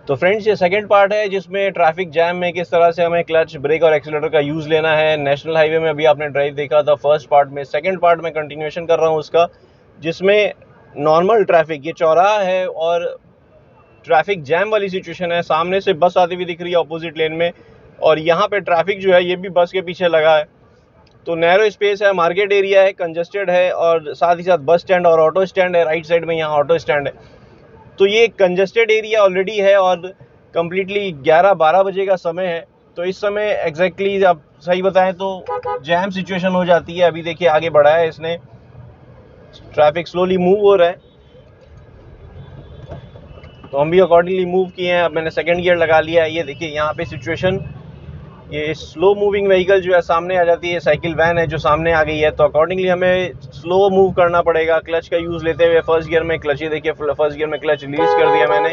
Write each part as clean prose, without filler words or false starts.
तो फ्रेंड्स, ये second part है जिसमें ट्रैफिक जैम में किस तरह से हमें क्लच, ब्रेक और एक्सीलरेटर का यूज़ लेना है। नेशनल हाईवे में अभी आपने ड्राइव देखा था फर्स्ट पार्ट में। सेकंड पार्ट में कंटिन्यूएशन कर रहा हूँ उसका, जिसमें नॉर्मल ट्रैफिक, ये चौराहा है और ट्रैफिक जैम वाली सिचुएशन है। सामने से बस आती हुई दिख रही है अपोजिट लेन में, और यहाँ पे ट्रैफिक जो है ये भी बस के पीछे लगा है। तो नैरो स्पेस है, मार्केट एरिया है, कंजस्टेड है, और साथ ही साथ बस स्टैंड और ऑटो स्टैंड है। राइट साइड में यहाँ ऑटो स्टैंड है। तो ये कंजस्टेड एरिया ऑलरेडी है और कम्प्लीटली 11-12 बजे का समय है। तो इस समय एग्जैक्टली आप सही बताएं तो जैम सिचुएशन हो जाती है। अभी देखिए आगे बढ़ा है इसने, ट्रैफिक स्लोली मूव हो रहा है, तो हम भी अकॉर्डिंगली मूव किए हैं। अब मैंने सेकंड गियर लगा लिया है। ये देखिए यहाँ पे सिचुएशन, ये स्लो मूविंग व्हीकल जो है सामने आ जाती है, साइकिल वैन है जो सामने आ गई है, तो अकॉर्डिंगली हमें स्लो मूव करना पड़ेगा। क्लच का यूज़ लेते हुए फर्स्ट गियर में क्लच, ये देखिए फर्स्ट गियर में क्लच रिलीज कर दिया मैंने।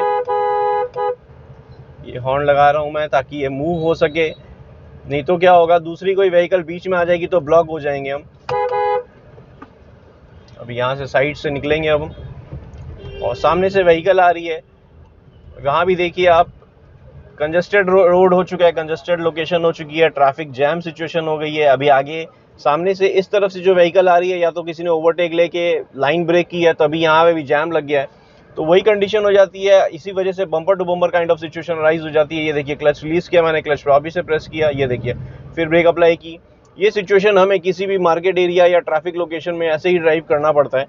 ये हॉर्न लगा रहा हूँ मैं ताकि ये मूव हो सके, नहीं तो क्या होगा, दूसरी कोई व्हीकल बीच में आ जाएगी तो ब्लॉक हो जाएंगे हम। अभी यहाँ से साइड से निकलेंगे अब हम, और सामने से व्हीकल आ रही है। वहाँ भी देखिए आप, कंजस्टेड रोड हो चुका है, कंजस्टेड लोकेशन हो चुकी है, ट्रैफिक जैम सिचुएशन हो गई है। अभी आगे सामने से इस तरफ से जो व्हीकल आ रही है, या तो किसी ने ओवरटेक लेके लाइन ब्रेक की है, तभी यहाँ पे भी जैम लग गया है। तो वही कंडीशन हो जाती है, इसी वजह से bumper to bumper kind of situation rise हो जाती है। ये देखिए क्लच रिलीज किया मैंने, क्लच वापी से प्रेस किया, ये देखिए फिर ब्रेक अप्लाई की। ये सिचुएशन हमें किसी भी मार्केट एरिया या ट्रैफिक लोकेशन में ऐसे ही ड्राइव करना पड़ता है।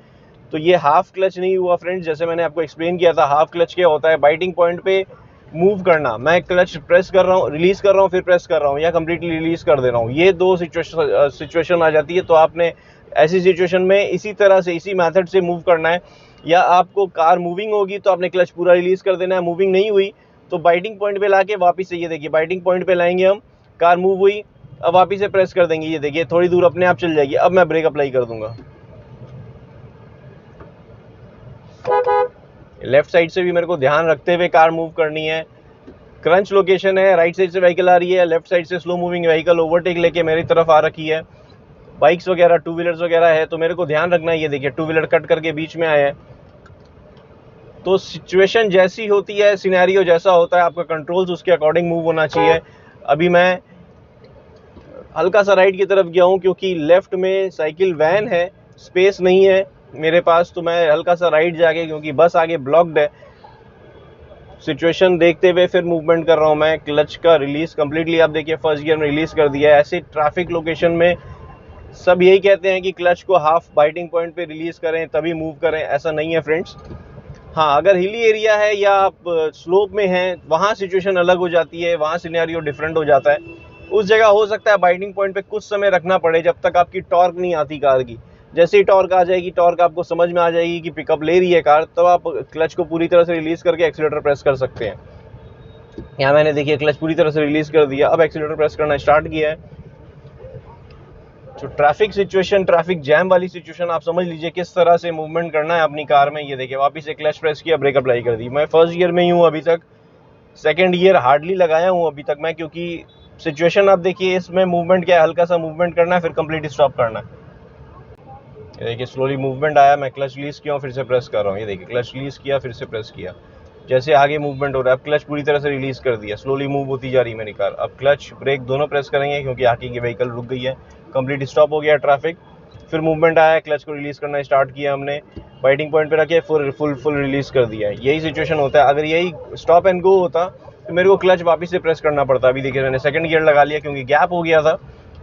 तो ये हाफ क्लच नहीं हुआ फ्रेंड्स, जैसे मैंने आपको एक्सप्लेन किया था। हाफ क्लच क्या होता है, बाइटिंग पॉइंट पे मूव करना, मैं क्लच प्रेस कर रहा हूँ, रिलीज कर रहा हूँ, फिर प्रेस कर रहा हूँ, या कंप्लीटली रिलीज कर दे रहा हूँ, ये दो सिचुएशन आ जाती है। तो आपने ऐसी सिचुएशन में इसी तरह से, इसी मेथड से मूव करना है। या आपको कार मूविंग होगी तो आपने क्लच पूरा रिलीज कर देना है, मूविंग नहीं हुई तो बाइटिंग पॉइंट पे लाके वापस से, ये देखिए बाइटिंग पॉइंट पे लाएंगे हम, कार मूव हुई, अब वापस से प्रेस कर देंगे, ये देखिए थोड़ी दूर अपने आप चल जाएगी। अब मैं ब्रेक अप्लाई कर दूंगा। लेफ्ट साइड से भी मेरे को ध्यान रखते हुए कार मूव करनी है। क्रंच लोकेशन है, राइट साइड से व्हीकल आ रही है, लेफ्ट साइड से स्लो मूविंग व्हीकल ओवरटेक लेके मेरी तरफ आ रखी है। बाइक्स वगैरह, टू व्हीलर्स वगैरह है, तो मेरे को ध्यान रखना है। ये देखिए टू व्हीलर कट करके बीच में आया है। तो सिचुएशन जैसी होती है, सिनेरियो जैसा होता है, आपका कंट्रोल्स उसके अकॉर्डिंग मूव होना चाहिए। अभी मैं हल्का सा राइट की तरफ गया हूँ क्योंकि लेफ्ट में साइकिल वैन है, स्पेस नहीं है मेरे पास, तो मैं हल्का सा राइट जाके, क्योंकि बस आगे ब्लॉक्ड है, सिचुएशन देखते हुए फिर मूवमेंट कर रहा हूँ मैं। क्लच का रिलीज कंप्लीटली आप देखिए फर्स्ट गियर में रिलीज कर दिया है। ऐसे ट्रैफिक लोकेशन में सब यही कहते हैं कि क्लच को हाफ बाइटिंग पॉइंट पे रिलीज करें तभी मूव करें, ऐसा नहीं है फ्रेंड्स। हाँ, अगर हिली एरिया है या आप स्लोप में हैं, वहाँ सिचुएशन अलग हो जाती है, वहाँ सिनेरियो डिफरेंट हो जाता है। उस जगह हो सकता है बाइटिंग पॉइंट पे कुछ समय रखना पड़े जब तक आपकी टॉर्क नहीं आती कार की। जैसे ही टॉर्क आ जाएगी, टॉर्क आपको समझ में आ जाएगी कि पिकअप ले रही है कार, तब आप क्लच को पूरी तरह से रिलीज करके एक्सीलरेटर प्रेस कर सकते हैं। यहाँ मैंने देखिए क्लच पूरी तरह से रिलीज कर दिया, अब एक्सीलरेटर प्रेस करना स्टार्ट किया है। तो ट्रैफिक सिचुएशन, ट्रैफिक जैम वाली सिचुएशन आप समझ लीजिए किस तरह से मूवमेंट करना है अपनी कार में। ये देखिए वापस से क्लच प्रेस किया, ब्रेक अप्लाई कर दी। मैं फर्स्ट गियर में ही हूँ अभी तक, सेकंड गियर हार्डली लगाया हूँ अभी तक मैं, क्योंकि सिचुएशन आप देखिए इसमें मूवमेंट क्या है, हल्का सा मूवमेंट करना है फिर कंप्लीट स्टॉप करना है। ये देखिए स्लोली मूवमेंट आया, मैं क्लच रिलीज किया हूँ, फिर से प्रेस कर रहा हूँ। ये देखिए क्लच रिलीज किया, फिर से प्रेस किया, जैसे आगे मूवमेंट हो रहा है। अब क्लच पूरी तरह से रिलीज कर दिया, स्लोली मूव होती जा रही है मेरी कार। अब क्लच ब्रेक दोनों प्रेस करेंगे क्योंकि आगे की व्हीकल रुक गई है, कंप्लीट स्टॉप हो गया ट्रैफिक। फिर मूवमेंट आया, क्लच को रिलीज करना स्टार्ट किया हमने, बाइटिंग पॉइंट पे रखे, फुल रिलीज कर दिया है। यही सिचुएशन होता है। अगर यही स्टॉप एंड गो होता तो मेरे को क्लच वापस से प्रेस करना पड़ता। अभी देखिए मैंने सेकंड गियर लगा लिया क्योंकि गैप हो गया था।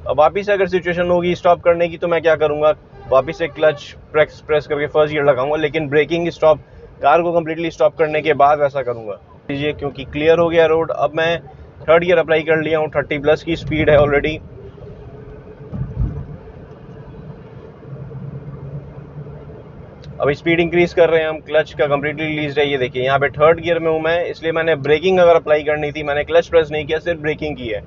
अब वापस से अगर सिचुएशन होगी स्टॉप करने की तो मैं क्या करूँगा, वापस से क्लच प्रेस करके फर्स्ट गियर लगाऊंगा, लेकिन ब्रेकिंग स्टॉप, कार को कम्प्लीटली स्टॉप करने के बाद वैसा करूँगा लीजिए, क्योंकि क्लियर हो गया रोड। अब मैं थर्ड गियर अप्लाई कर लिया हूँ, 30+ की स्पीड है ऑलरेडी। अब स्पीड इंक्रीज कर रहे हैं हम, क्लच का कंप्लीटली रिलीज है। ये देखिए यहाँ पे थर्ड गियर में हूँ मैं, इसलिए मैंने ब्रेकिंग अगर अप्लाई करनी थी, मैंने क्लच प्रेस नहीं किया, सिर्फ ब्रेकिंग की है।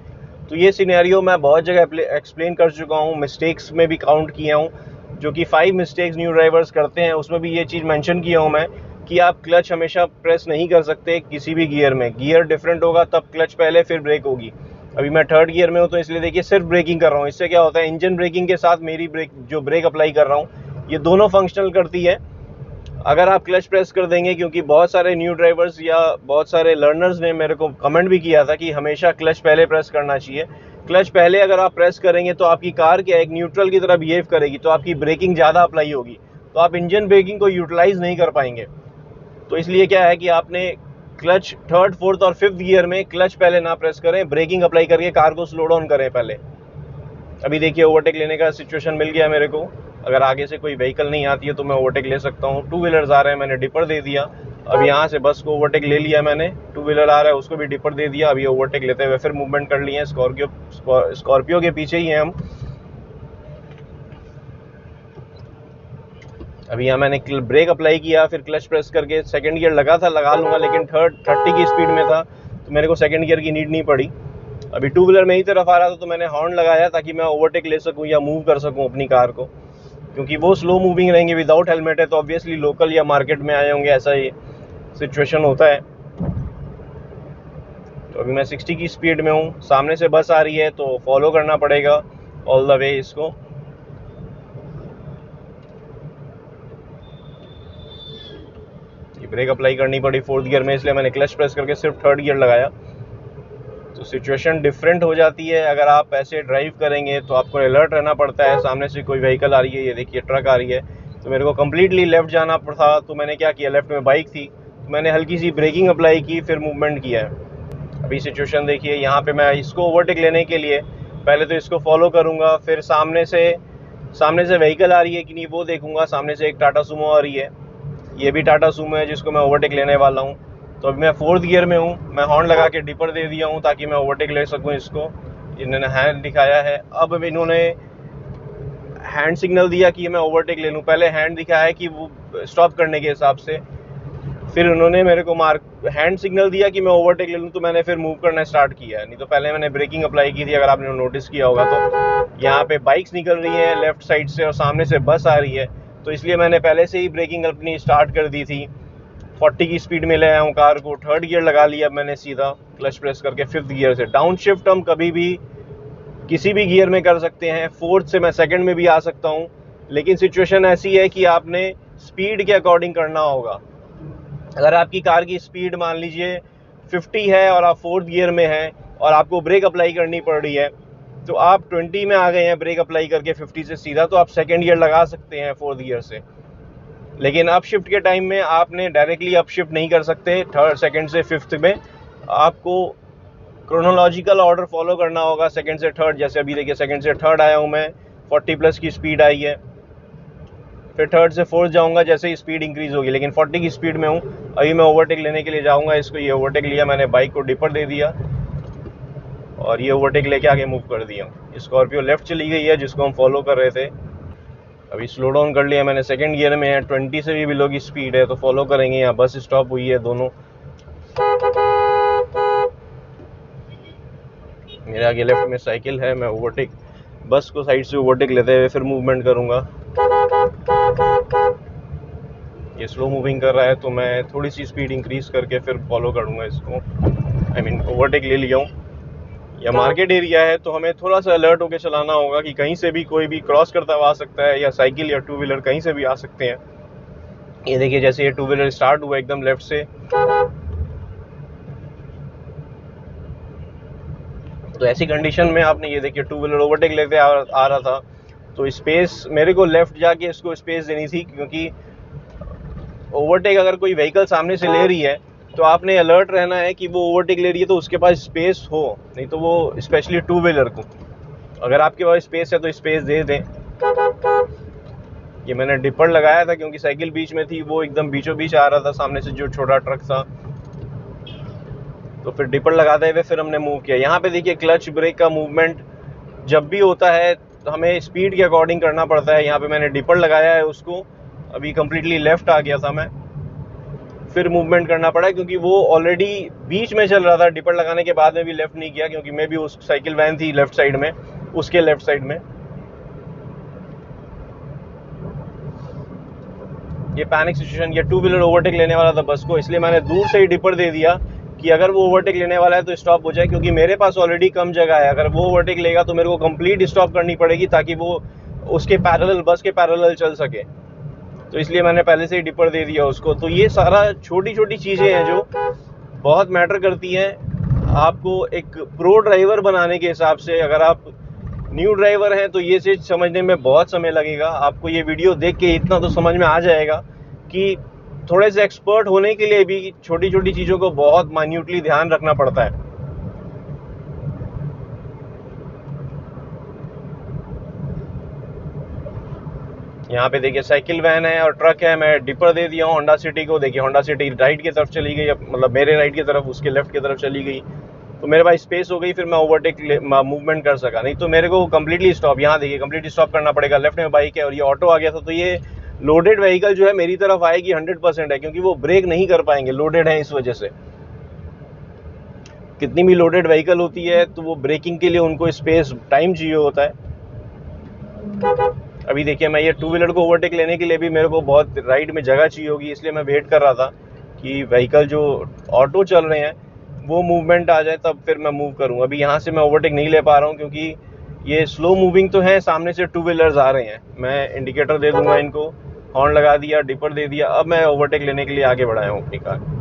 तो ये सिनेरियो मैं बहुत जगह एक्सप्लेन कर चुका हूँ, मिस्टेक्स में भी काउंट किया हूँ, जो कि 5 मिस्टेक्स न्यू ड्राइवर्स करते हैं, उसमें भी ये चीज़ मेंशन किया हूँ मैं कि आप क्लच हमेशा प्रेस नहीं कर सकते किसी भी गियर में। गियर डिफरेंट होगा तब क्लच पहले फिर ब्रेक होगी। अभी मैं थर्ड गियर में हूँ तो इसलिए देखिए सिर्फ ब्रेकिंग कर रहा हूँ। इससे क्या होता है, इंजन ब्रेकिंग के साथ मेरी ब्रेक अप्लाई कर रहा हूँ, ये दोनों फंक्शनल करती है। अगर आप क्लच प्रेस कर देंगे, क्योंकि बहुत सारे न्यू ड्राइवर्स या बहुत सारे लर्नर्स ने मेरे को कमेंट भी किया था कि हमेशा क्लच पहले प्रेस करना चाहिए। क्लच पहले अगर आप प्रेस करेंगे तो आपकी कार क्या एक न्यूट्रल की तरह बिहेव करेगी, तो आपकी ब्रेकिंग ज़्यादा अप्लाई होगी, तो आप इंजन ब्रेकिंग को यूटिलाइज नहीं कर पाएंगे। तो इसलिए क्या है कि आपने क्लच थर्ड, फोर्थ और फिफ्थ गियर में क्लच पहले ना प्रेस करें, ब्रेकिंग अप्लाई करके कार को स्लो डाउन करें पहले। अभी देखिए ओवरटेक लेने का सिचुएशन मिल गया मेरे को। अगर आगे से कोई व्हीकल नहीं आती है तो मैं ओवरटेक ले सकता हूँ। टू व्हीलर्स आ रहे हैं, मैंने डिपर दे दिया। अब यहाँ से बस को ओवरटेक ले लिया मैंने, टू व्हीलर आ रहा है उसको भी डिपर दे दिया। अभी ओवरटेक लेते हुए फिर मूवमेंट कर लिए हैं। स्कॉर्पियो के पीछे ही हैं हम। अभी यहाँ मैंने ब्रेक अप्लाई किया, फिर क्लच प्रेस करके सेकंड गियर लगा लूँगा, लेकिन 30 की स्पीड में था तो मेरे को सेकंड गियर की नीड नहीं पड़ी। अभी टू व्हीलर मेरी तरफ आ रहा था तो मैंने हॉर्न लगाया ताकि मैं ओवरटेक ले सकूं या मूव कर सकूं अपनी कार को, क्योंकि वो स्लो मूविंग रहेंगे। विदाउट हेलमेट है तो ऑब्वियसली लोकल या मार्केट में आए होंगे, ऐसा ही सिचुएशन होता है। तो अभी मैं 60 की स्पीड में हूँ, सामने से बस आ रही है तो फॉलो करना पड़ेगा ऑल द वे इसको। ब्रेक अप्लाई करनी पड़ी फोर्थ गियर में, इसलिए मैंने क्लच प्रेस करके सिर्फ थर्ड गियर लगाया। तो सिचुएशन डिफरेंट हो जाती है। अगर आप ऐसे ड्राइव करेंगे तो आपको अलर्ट रहना पड़ता है। सामने से कोई व्हीकल आ रही है, ये देखिए ट्रक आ रही है, तो मेरे को कम्प्लीटली लेफ्ट जाना था। तो मैंने क्या किया, लेफ्ट में बाइक थी तो मैंने हल्की सी ब्रेकिंग अप्लाई की, फिर मूवमेंट किया है। अभी सिचुएशन देखिए, यहाँ पे मैं इसको ओवरटेक लेने के लिए पहले तो इसको फॉलो करूँगा, फिर सामने से व्हीकल आ रही है कि नहीं वो देखूँगा। सामने से एक टाटा सुमो आ रही है, ये भी टाटा सुमो है जिसको मैं ओवरटेक लेने वाला हूँ। तो अभी मैं फोर्थ गियर में हूँ, मैं हॉर्न लगा के डिपर दे दिया हूँ ताकि मैं ओवरटेक ले सकूँ इसको। इन्होंने हैंड दिखाया है, अब इन्होंने हैंड सिग्नल दिया कि मैं ओवरटेक ले लूँ। पहले हैंड दिखाया है कि वो स्टॉप करने के हिसाब से, फिर उन्होंने मेरे को हैंड सिग्नल दिया कि मैं ओवरटेक ले लूँ, तो मैंने फिर मूव करना स्टार्ट किया है। नहीं तो पहले मैंने ब्रेकिंग अप्लाई की थी, अगर आपने नोटिस किया होगा तो। यहाँ पे बाइक्स निकल रही हैं लेफ्ट साइड से और सामने से बस आ रही है, तो इसलिए मैंने पहले से ही ब्रेकिंग अपनी स्टार्ट कर दी थी। 40 की स्पीड में ले आया हूँ कार को, थर्ड गियर लगा लिया मैंने सीधा क्लच प्रेस करके फिफ्थ गियर से। डाउन शिफ्ट हम कभी भी किसी भी गियर में कर सकते हैं, फोर्थ से मैं सेकंड में भी आ सकता हूँ, लेकिन सिचुएशन ऐसी है कि आपने स्पीड के अकॉर्डिंग करना होगा। अगर आपकी कार की स्पीड मान लीजिए 50 है और आप फोर्थ गियर में हैं और आपको ब्रेक अप्लाई करनी पड़ रही है, तो आप 20 में आ गए हैं ब्रेक अप्लाई करके 50 से सीधा, तो आप सेकंड गियर लगा सकते हैं फोर्थ गियर से। लेकिन अप शिफ्ट के टाइम में आपने डायरेक्टली अप शिफ्ट नहीं कर सकते थर्ड सेकंड से फिफ्थ में, आपको क्रोनोलॉजिकल ऑर्डर फॉलो करना होगा सेकंड से थर्ड। जैसे अभी देखिए सेकंड से थर्ड आया हूँ मैं, 40 प्लस की स्पीड आई है, फिर थर्ड से फोर्थ जाऊँगा जैसे ही स्पीड इंक्रीज होगी, लेकिन 40 की स्पीड में हूँ। अभी मैं ओवरटेक लेने के लिए जाऊँगा इसको, ये ओवरटेक लिया मैंने, बाइक को डिपर दे दिया और ये ओवरटेक लेके आगे मूव कर दिया। स्कॉर्पियो लेफ्ट चली गई है जिसको हम फॉलो कर रहे थे। अभी स्लो डाउन कर लिया मैंने, सेकंड गियर में है, 20 से भी बिलो की स्पीड है, तो फॉलो करेंगे। यहाँ बस स्टॉप हुई है दोनों, मेरे आगे लेफ्ट में साइकिल है, मैं ओवरटेक बस को साइड से ओवरटेक लेते हुए फिर मूवमेंट करूँगा। ये स्लो मूविंग कर रहा है तो मैं थोड़ी सी स्पीड इंक्रीज करके फिर फॉलो करूँगा इसको। ओवरटेक ले लिया हूँ। या मार्केट एरिया है तो हमें थोड़ा सा अलर्ट होकर चलाना होगा कि कहीं से भी कोई भी क्रॉस करता हुआ आ सकता है, या साइकिल या टू व्हीलर कहीं से भी आ सकते हैं। ये देखिए जैसे ये टू व्हीलर स्टार्ट हुआ एकदम लेफ्ट से, तो ऐसी कंडीशन में आपने ये देखिए टू व्हीलर ओवरटेक लेते आ रहा था, तो स्पेस मेरे को लेफ्ट जाके इसको स्पेस देनी थी, क्योंकि ओवरटेक अगर कोई व्हीकल सामने से ले रही है तो आपने अलर्ट रहना है कि वो ओवरटेक ले रही है तो उसके पास स्पेस हो, नहीं तो वो स्पेशली टू व्हीलर को, अगर आपके पास स्पेस है तो स्पेस दे दें। ये मैंने डिपर लगाया था क्योंकि साइकिल बीच में थी, वो एकदम बीचों बीच आ रहा था सामने से जो छोटा ट्रक था, तो फिर डिपर लगाते हुए फिर हमने मूव किया। यहाँ पे देखिए क्लच ब्रेक का मूवमेंट जब भी होता है तो हमें स्पीड के अकॉर्डिंग करना पड़ता है। यहाँ पे मैंने डिपर लगाया है उसको, अभी कम्प्लीटली लेफ्ट आ गया था मैं, फिर मूवमेंट करना पड़ा क्योंकि वो ऑलरेडी बीच में चल रहा था। डिपर लगाने के बाद में भी लेफ्ट नहीं किया क्योंकि मैं भी उस साइकिल वैन थी लेफ्ट साइड में, उसके लेफ्ट साइड में। ये पैनिक सिचुएशन, ये टू व्हीलर ओवरटेक लेने वाला था बस को, इसलिए मैंने दूर से ही डिपर दे दिया कि अगर वो ओवरटेक लेने वाला है तो स्टॉप हो जाए, क्योंकि मेरे पास ऑलरेडी कम जगह है। अगर वो ओवरटेक लेगा तो मेरे को कंप्लीट स्टॉप करनी पड़ेगी ताकि वो उसके पैरेलल, बस के पैरेलल चल सके। तो इसलिए मैंने पहले से ही डिपर दे दिया उसको। तो ये सारा छोटी छोटी चीज़ें हैं जो बहुत मैटर करती हैं आपको एक प्रो ड्राइवर बनाने के हिसाब से। अगर आप न्यू ड्राइवर हैं तो ये चीज़ समझने में बहुत समय लगेगा। आपको ये वीडियो देख के इतना तो समझ में आ जाएगा कि थोड़े से एक्सपर्ट होने के लिए भी छोटी छोटी चीज़ों को बहुत माइन्यूटली ध्यान रखना पड़ता है। यहाँ पे देखिए साइकिल वैन है और ट्रक है, मैं डिपर दे दिया हूँ होंडा सिटी को। देखिए होंडा सिटी राइट की तरफ चली गई, मतलब मेरे राइट की तरफ, उसके लेफ्ट की तरफ चली गई, तो मेरे पास स्पेस हो गई, फिर मैं ओवरटेक मूवमेंट कर सका। नहीं तो मेरे को कम्प्लीटली स्टॉप, यहाँ देखिए कम्प्लीटली स्टॉप करना पड़ेगा। लेफ्ट में बाइक है और ये ऑटो आ गया था, तो ये लोडेड व्हीकल जो है मेरी तरफ आएगी 100% है, क्योंकि वो ब्रेक नहीं कर पाएंगे, लोडेड है इस वजह से। कितनी भी लोडेड व्हीकल होती है तो वो ब्रेकिंग के लिए उनको स्पेस टाइम चाहिए होता है। अभी देखिए मैं ये टू व्हीलर को ओवरटेक लेने के लिए भी मेरे को बहुत राइट में जगह चाहिए होगी, इसलिए मैं वेट कर रहा था कि व्हीकल जो ऑटो चल रहे हैं वो मूवमेंट आ जाए, तब फिर मैं मूव करूँ। अभी यहाँ से मैं ओवरटेक नहीं ले पा रहा हूँ क्योंकि ये स्लो मूविंग तो है, सामने से टू व्हीलर्स आ रहे हैं। मैं इंडिकेटर दे दूंगा इनको, हॉर्न लगा दिया, डिपर दे दिया, अब मैं ओवरटेक लेने के लिए आगे बढ़ाया हूँ अपनी कार।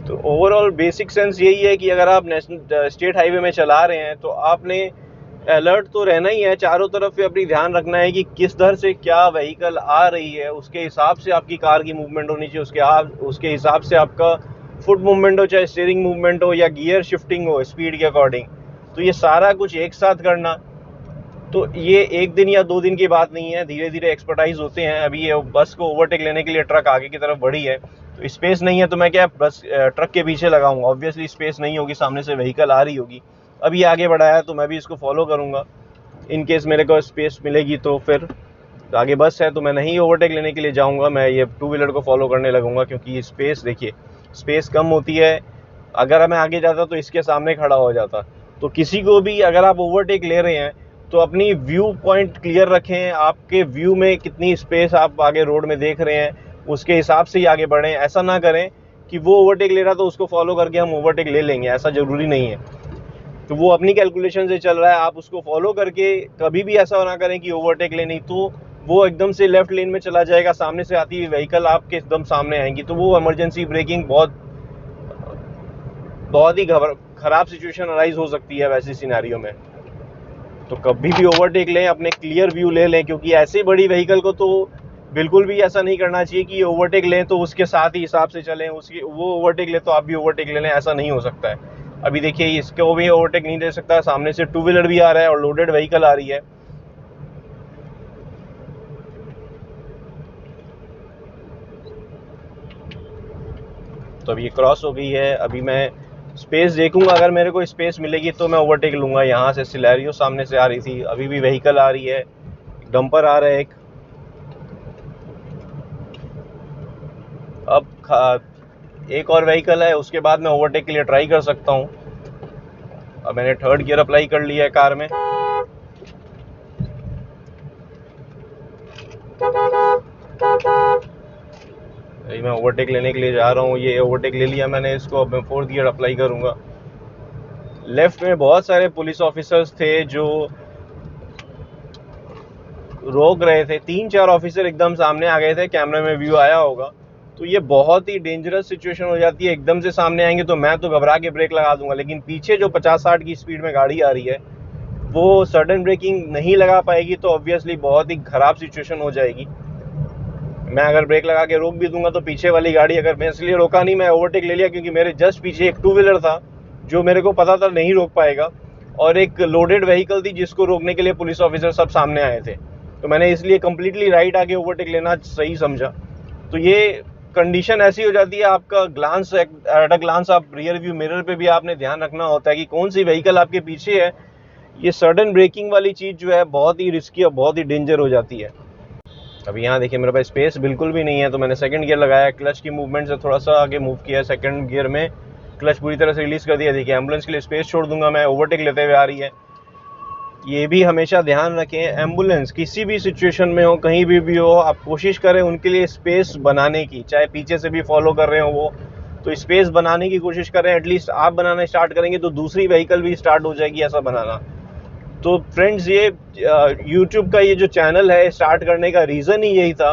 तो ओवरऑल बेसिक सेंस यही है कि अगर आप नेशनल स्टेट हाईवे में चला रहे हैं तो आपने अलर्ट तो रहना ही है, चारों तरफ से अपनी ध्यान रखना है कि किस दर से क्या व्हीकल आ रही है, उसके हिसाब से आपकी कार की मूवमेंट होनी चाहिए। उसके हिसाब से आपका फुट मूवमेंट हो, चाहे स्टीयरिंग मूवमेंट हो या गियर शिफ्टिंग हो स्पीड के अकॉर्डिंग। तो ये सारा कुछ एक साथ करना, तो ये एक दिन या 2 दिन की बात नहीं है, धीरे धीरे एक्सपर्टाइज होते हैं। अभी ये बस को ओवरटेक लेने के लिए ट्रक आगे की तरफ बढ़ी है, तो स्पेस नहीं है, तो मैं क्या बस ट्रक के पीछे लगाऊंगा, ऑब्वियसली स्पेस नहीं होगी, सामने से व्हीकल आ रही होगी। अभी आगे बढ़ाया है तो मैं भी इसको फॉलो करूंगा, इन केस मेरे को स्पेस मिलेगी तो फिर आगे बस है तो मैं नहीं ओवरटेक लेने के लिए जाऊंगा, मैं ये टू व्हीलर को फॉलो करने लगूंगा, क्योंकि स्पेस देखिए स्पेस कम होती है। अगर मैं आगे जाता तो इसके सामने खड़ा हो जाता। तो किसी को भी अगर आप ओवरटेक ले रहे हैं तो अपनी व्यू पॉइंट क्लियर रखें, आपके व्यू में कितनी स्पेस आप आगे रोड में देख रहे हैं उसके हिसाब से ही आगे बढ़ें। ऐसा ना करें कि वो ओवरटेक ले रहा तो उसको फॉलो करके हम ओवरटेक ले लेंगे, ऐसा ज़रूरी नहीं है। तो वो अपनी कैलकुलेशन से चल रहा है, आप उसको फॉलो करके कभी भी ऐसा ना करें कि ओवरटेक ले, नहीं तो वो एकदम से लेफ्ट लेन में चला जाएगा, सामने से आती हुई व्हीकल आपके एकदम सामने आएंगी, तो वो इमरजेंसी ब्रेकिंग बहुत ही ख़राब सिचुएशन अराइज हो सकती है वैसी सिनेरियो में। तो कभी भी ओवरटेक लें, अपने क्लियर व्यू ले लें, क्योंकि ऐसे बड़ी व्हीकल को तो बिल्कुल भी ऐसा नहीं करना चाहिए कि ओवरटेक लें तो उसके साथ ही हिसाब से चलें, वो ओवरटेक ले तो आप भी ओवरटेक ले लें, ऐसा नहीं हो सकता है। अभी देखिए इसको भी ओवरटेक नहीं दे सकता, सामने से टू व्हीलर भी आ रहा है और लोडेड व्हीकल आ रही है। तो अभी ये क्रॉस हो गई है, अभी मैं स्पेस देखूंगा, अगर मेरे को स्पेस मिलेगी तो मैं ओवरटेक लूंगा। यहाँ से सिलेरियो सामने से आ रही थी, अभी भी व्हीकल आ रही है, डंपर आ रहा है एक। अब एक और व्हीकल है, उसके बाद मैं ओवरटेक के लिए ट्राई कर सकता हूँ। अब मैंने थर्ड गियर अप्लाई कर लिया है कार में। मैं ओवरटेक लेने के लिए जा रहा हूँ, ये ओवरटेक ले लिया मैंने इसको, अब मैं फोर्थ गियर अप्लाई करूँगा। लेफ्ट में बहुत सारे पुलिस ऑफिसर्स थे जो रोक रहे थे, 3-4 ऑफिसर एकदम सामने आ गए थे, कैमरे में व्यू आया होगा। तो ये बहुत ही डेंजरस सिचुएशन हो जाती है, एकदम से सामने आएंगे तो मैं तो घबरा के ब्रेक लगा दूंगा, लेकिन पीछे जो 50-60 की स्पीड में गाड़ी आ रही है वो सडन ब्रेकिंग नहीं लगा पाएगी, तो ऑब्वियसली बहुत ही ख़राब सिचुएशन हो जाएगी। मैं अगर ब्रेक लगा के रोक भी दूंगा तो पीछे वाली गाड़ी, अगर मैं इसलिए रोका नहीं, मैं ओवरटेक ले लिया क्योंकि मेरे जस्ट पीछे एक टू व्हीलर था जो मेरे को पता था नहीं रोक पाएगा, और एक लोडेड व्हीकल थी जिसको रोकने के लिए पुलिस ऑफिसर सब सामने आए थे। तो मैंने इसलिए कम्प्लीटली राइट आके ओवरटेक लेना सही समझा। तो ये कंडीशन ऐसी हो जाती है, आपका ग्लांस एट अ ग्लांस, आप रियर व्यू मिरर पे भी आपने ध्यान रखना होता है कि कौन सी व्हीकल आपके पीछे है। ये सडन ब्रेकिंग वाली चीज़ जो है बहुत ही रिस्की और बहुत ही डेंजर हो जाती है। अब यहाँ देखिए मेरे पास स्पेस बिल्कुल भी नहीं है, तो मैंने सेकंड गियर लगाया, क्लच की मूवमेंट से थोड़ा सा आगे मूव किया, सेकंड गियर में क्लच पूरी तरह से रिलीज़ कर दिया। देखिए एम्बुलेंस के लिए स्पेस छोड़ दूंगा मैं, ओवरटेक लेते हुए आ रही है। ये भी हमेशा ध्यान रखें, एम्बुलेंस किसी भी सिचुएशन में हो, कहीं भी हो, आप कोशिश करें उनके लिए स्पेस बनाने की, चाहे पीछे से भी फॉलो कर रहे हो वो, तो स्पेस बनाने की कोशिश करें। एटलीस्ट आप बनाना स्टार्ट करेंगे तो दूसरी व्हीकल भी स्टार्ट हो जाएगी ऐसा बनाना। तो फ्रेंड्स ये यूट्यूब का ये जो चैनल है स्टार्ट करने का रीज़न ही यही था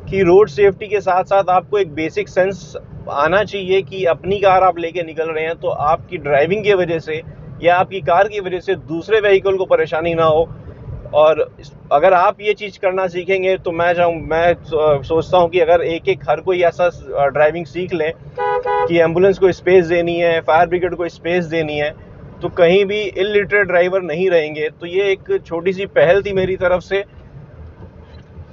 कि रोड सेफ्टी के साथ साथ आपको एक बेसिक सेंस आना चाहिए कि अपनी कार आप लेके निकल रहे हैं तो आपकी ड्राइविंग की वजह से या आपकी कार की वजह से दूसरे व्हीकल को परेशानी ना हो। और अगर आप ये चीज़ करना सीखेंगे तो मैं सोचता हूँ कि अगर एक हर कोई ऐसा ड्राइविंग सीख लें कि एम्बुलेंस को स्पेस देनी है, फायर ब्रिगेड को स्पेस देनी है, तो कहीं भी इलिटरेट ड्राइवर नहीं रहेंगे। तो ये एक छोटी सी पहल थी मेरी तरफ से।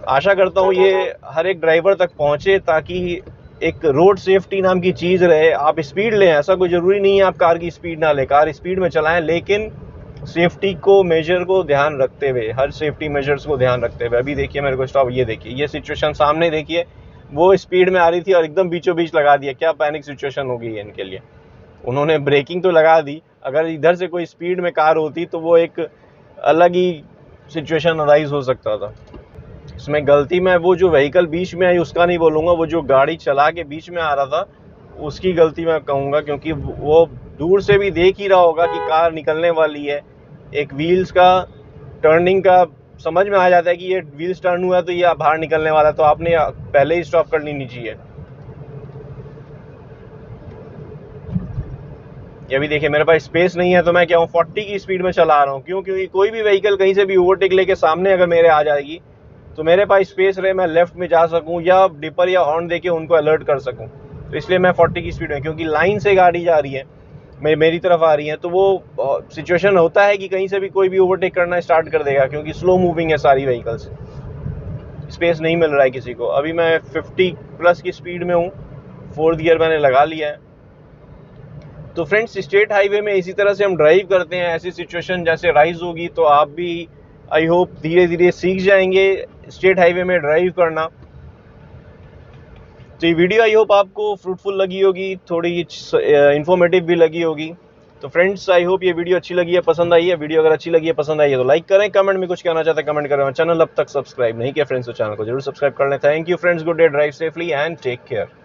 आशा करता हूँ ये हर एक ड्राइवर तक पहुँचे ताकि एक रोड सेफ्टी नाम की चीज़ रहे। आप स्पीड लें, ऐसा कोई ज़रूरी नहीं है आप कार की स्पीड ना लें, कार स्पीड में चलाएं, लेकिन सेफ्टी को मेजर को ध्यान रखते हुए, हर सेफ्टी मेजर्स को ध्यान रखते हुए। अभी देखिए मेरे को स्टॉप, ये देखिए ये सिचुएशन सामने देखिए, वो स्पीड में आ रही थी और एकदम बीचों बीच लगा दिया। क्या पैनिक सिचुएशन हो गई है इनके लिए। उन्होंने ब्रेकिंग तो लगा दी, अगर इधर से कोई स्पीड में कार होती तो वो एक अलग ही सिचुएशन अराइज हो सकता था। इसमें गलती मैं वो जो व्हीकल बीच में आई उसका नहीं बोलूँगा, वो जो गाड़ी चला के बीच में आ रहा था उसकी गलती मैं कहूँगा, क्योंकि वो दूर से भी देख ही रहा होगा कि कार निकलने वाली है। एक व्हील्स का टर्निंग का समझ में आ जाता है कि ये व्हील्स टर्न हुआ तो ये बाहर निकलने वाला है, तो आपने पहले ही स्टॉप कर लेनी चाहिए। ये भी देखिए मेरे पास स्पेस नहीं है तो मैं क्या हूँ 40 की स्पीड में चला रहा हूँ। क्यों? क्योंकि कोई भी व्हीकल कहीं से भी ओवरटेक लेके सामने अगर मेरे आ जाएगी तो मेरे पास स्पेस रहे, मैं लेफ्ट में जा सकूँ या डिपर या हॉर्न देके उनको अलर्ट कर सकूँ। तो इसलिए मैं 40 की स्पीड में, क्योंकि लाइन से गाड़ी जा रही है, मेरी तरफ आ रही है, तो वो सिचुएशन होता है कि कहीं से भी कोई भी ओवरटेक करना स्टार्ट कर देगा, क्योंकि स्लो मूविंग है सारी व्हीकल्स, स्पेस नहीं मिल रहा है किसी को। अभी मैं 50 प्लस की स्पीड में हूँ, 4th गियर मैंने लगा लिया है। तो फ्रेंड्स स्टेट हाईवे में इसी तरह से हम ड्राइव करते हैं। ऐसी सिचुएशन जैसे राइज होगी तो आप भी आई होप धीरे धीरे सीख जाएंगे स्टेट हाईवे में ड्राइव करना। तो ये वीडियो आई होप आपको फ्रूटफुल लगी होगी, थोड़ी इन्फॉर्मेटिव भी लगी होगी। तो फ्रेंड्स आई होप ये वीडियो अच्छी लगी है, पसंद आई है। वीडियो अगर अच्छी लगी है, पसंद आई है तो लाइक करें, कमेंट में कुछ कहना चाहते हैं कमेंट करें। चैनल अब तक सब्सक्राइब नहीं किया फ्रेंड्स तो चैनल को जरूर सब्सक्राइब कर लें। Thank you friends, good day, drive safely and take care.